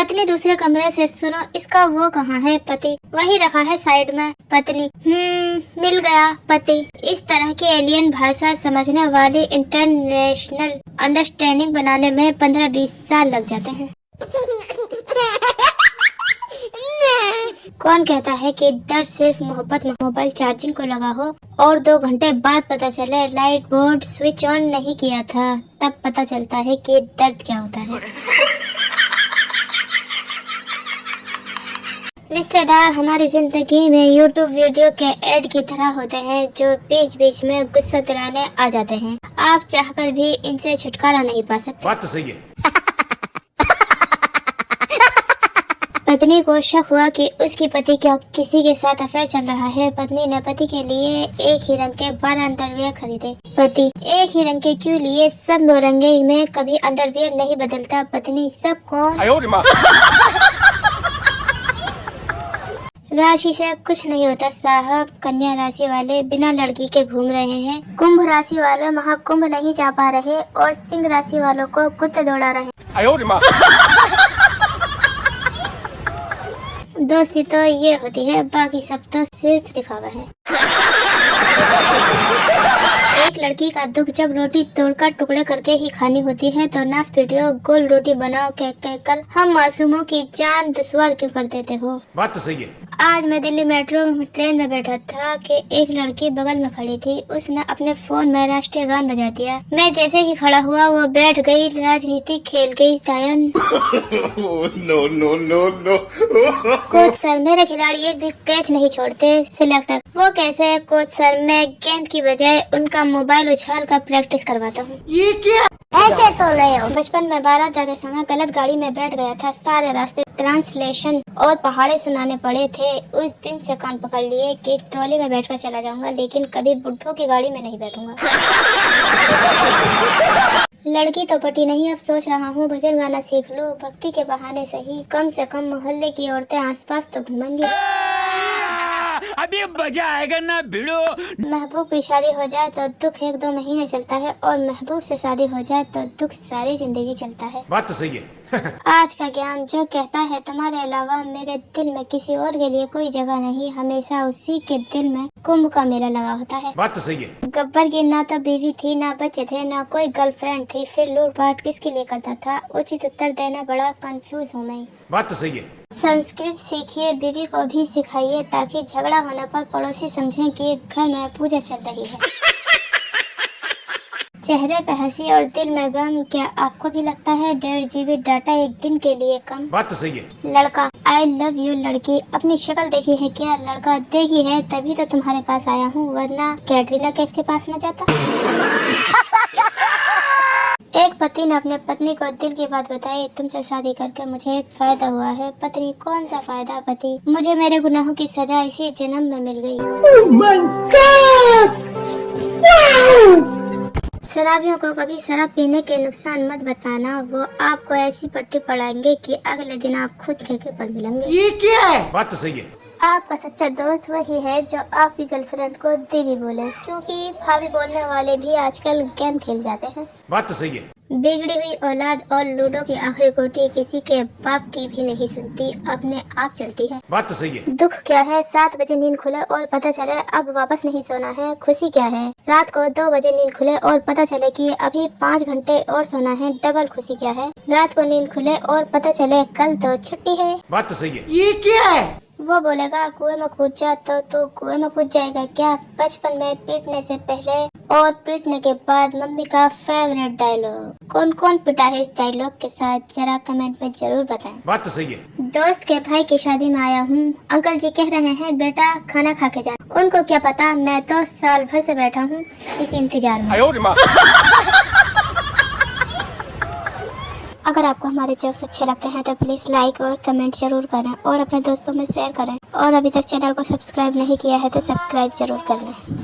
पत्नी दूसरे कमरे से, सुनो इसका वो कहाँ है? पति, वही रखा है साइड में। पत्नी, मिल गया। पति, इस तरह की एलियन भाषा समझने वाली इंटरनेशनल अंडरस्टैंडिंग बनाने में 15-20 साल लग जाते हैं। कौन कहता है कि दर्द सिर्फ मोहब्बत में मोबाइल चार्जिंग को लगा हो और 2 घंटे बाद पता चले लाइट बोर्ड स्विच ऑन नहीं किया था, तब पता चलता है कि दर्द क्या होता है। रिश्तेदार हमारी जिंदगी में यूट्यूब वीडियो के ऐड की तरह होते हैं जो बीच बीच में गुस्सा दिलाने आ जाते हैं। आप चाहकर भी इनसे छुटकारा नहीं पा सकते। बात तो सही है। पत्नी को शक हुआ कि उसकी पति क्या किसी के साथ अफेयर चल रहा है। पत्नी ने पति के लिए एक ही रंग के 12 अंडरवियर खरीदे। पति, एक ही रंग के क्यों लिए? सब रंगे में कभी अंडरवियर नहीं बदलता। पत्नी, सब कौन? राशि से कुछ नहीं होता साहब। कन्या राशि वाले बिना लड़की के घूम रहे हैं, कुंभ राशि वाले महाकुंभ नहीं जा पा रहे और सिंह राशि वालों को कुत्ते दौड़ा रहे हैं। दोस्ती तो ये होती है, बाकी सब तो सिर्फ दिखावा है। एक लड़की का दुख जब रोटी तोड़कर टुकड़े करके ही खानी होती है तो नाच वीडियो गोल रोटी बनाओ कह कर हम मासूमों की जान दुश्वार क्यों कर देते हो? बात तो सही है। आज मैं दिल्ली मेट्रो ट्रेन में बैठा था कि एक लड़की बगल में खड़ी थी। उसने अपने फोन में राष्ट्रीय गान बजा दिया। मैं जैसे ही खड़ा हुआ वो बैठ गई। राजनीति खेल गई गायन। No no no no. Coach sir, मेरे खिलाड़ी एक भी कैच नहीं छोड़ते। सिलेक्टर, वो कैसे? कोच सर, मैं गेंद की बजाय उनका मोबाइल उछाल कर प्रैक्टिस करवाता हूँ। ये क्या? ऐसे तो नहीं हो। बचपन में बारात जाते समय गलत गाड़ी में बैठ गया था। सारे रास्ते ट्रांसलेशन और पहाड़े सुनाने पड़े थे। उस दिन से कान पकड़ लिए कि ट्रॉली में बैठकर चला जाऊंगा, लेकिन कभी बुढ़ों की गाड़ी में नहीं बैठूंगा। लड़की तो पटी नहीं, अब सोच रहा हूँ भजन गाना सीख लूं। भक्ति के बहाने सही, कम से कम मोहल्ले की औरतें आसपास तो घूमेंगी। अभी मजा आएगा ना भिड़ो। महबूब की शादी हो जाए तो दुख 1-2 महीने चलता है और महबूब से शादी हो जाए तो दुख सारी जिंदगी चलता है। बात तो सही है। आज का ज्ञान जो कहता है तुम्हारे अलावा मेरे दिल में किसी और के लिए कोई जगह नहीं, हमेशा उसी के दिल में कुंभ का मेला लगा होता है। बात तो सही है। गब्बर की ना तो बीवी थी, ना बच्चे थे, ना कोई गर्लफ्रेंड थी, फिर लूटपाट किसके लिए करता था? उचित उत्तर देना बड़ा कंफ्यूज हूँ मैं। बात तो सही है। संस्कृत सीखिए, बीवी को भी सिखाइए ताकि झगड़ा होने पर पड़ोसी समझें कि घर में पूजा चल रही है। चेहरे पे हंसी और दिल में गम, क्या आपको भी लगता है 1.5 GB डाटा एक दिन के लिए कम? बात तो सही है। लड़का, आई लव यू। लड़की, अपनी शक्ल देखी है क्या? लड़का, देखी है तभी तो तुम्हारे पास आया हूँ, वरना कैटरीना कैफ के पास न जाता। एक पति ने अपने पत्नी को दिल की बात बताई, तुमसे शादी करके मुझे एक फायदा हुआ है। पत्नी, कौन सा फायदा? पति, मुझे मेरे गुनाहों की सजा इसी जन्म में मिल गई। Oh my God! Wow! शराबियों को कभी शराब पीने के नुकसान मत बताना, वो आपको ऐसी पट्टी पड़ाएंगे कि अगले दिन आप खुद ठेके पर मिलेंगे। ये क्या है? बात तो सही है। आपका सच्चा दोस्त वही है जो आपकी गर्लफ्रेंड को दीदी बोले, क्योंकि भाभी बोलने वाले भी आजकल गेम खेल जाते हैं। बात तो सही है। बिगड़ी हुई औलाद और लूडो की आखिरी गोटी किसी के बाप की भी नहीं सुनती, अपने आप चलती है। बात तो सही है। दुख क्या है? 7 बजे नींद खुले और पता चले अब वापस नहीं सोना है। खुशी क्या है? रात को 2 बजे नींद खुले और पता चले कि अभी 5 घंटे और सोना है। डबल खुशी क्या है? रात को नींद खुले और पता चले कल तो छुट्टी है। बात तो सही है। ये क्या है? वो बोलेगा कुएं में कूद जा तो तू कुएं में कूद जाएगा क्या? बचपन में पीटने से पहले और पीटने के बाद मम्मी का फेवरेट डायलॉग। कौन कौन पिटा है इस डायलॉग के साथ? जरा कमेंट में जरूर बताएं। बात तो सही है। दोस्त के भाई की शादी में आया हूँ, अंकल जी कह रहे हैं बेटा खाना खा के जाना। उनको क्या पता, मैं तो साल भर से बैठा हूँ इस इंतजार में। अगर आपको हमारे जोक्स अच्छे लगते हैं तो प्लीज लाइक और कमेंट जरूर करें और अपने दोस्तों में शेयर करें। और अभी तक चैनल को सब्सक्राइब नहीं किया है तो सब्सक्राइब जरूर कर लें।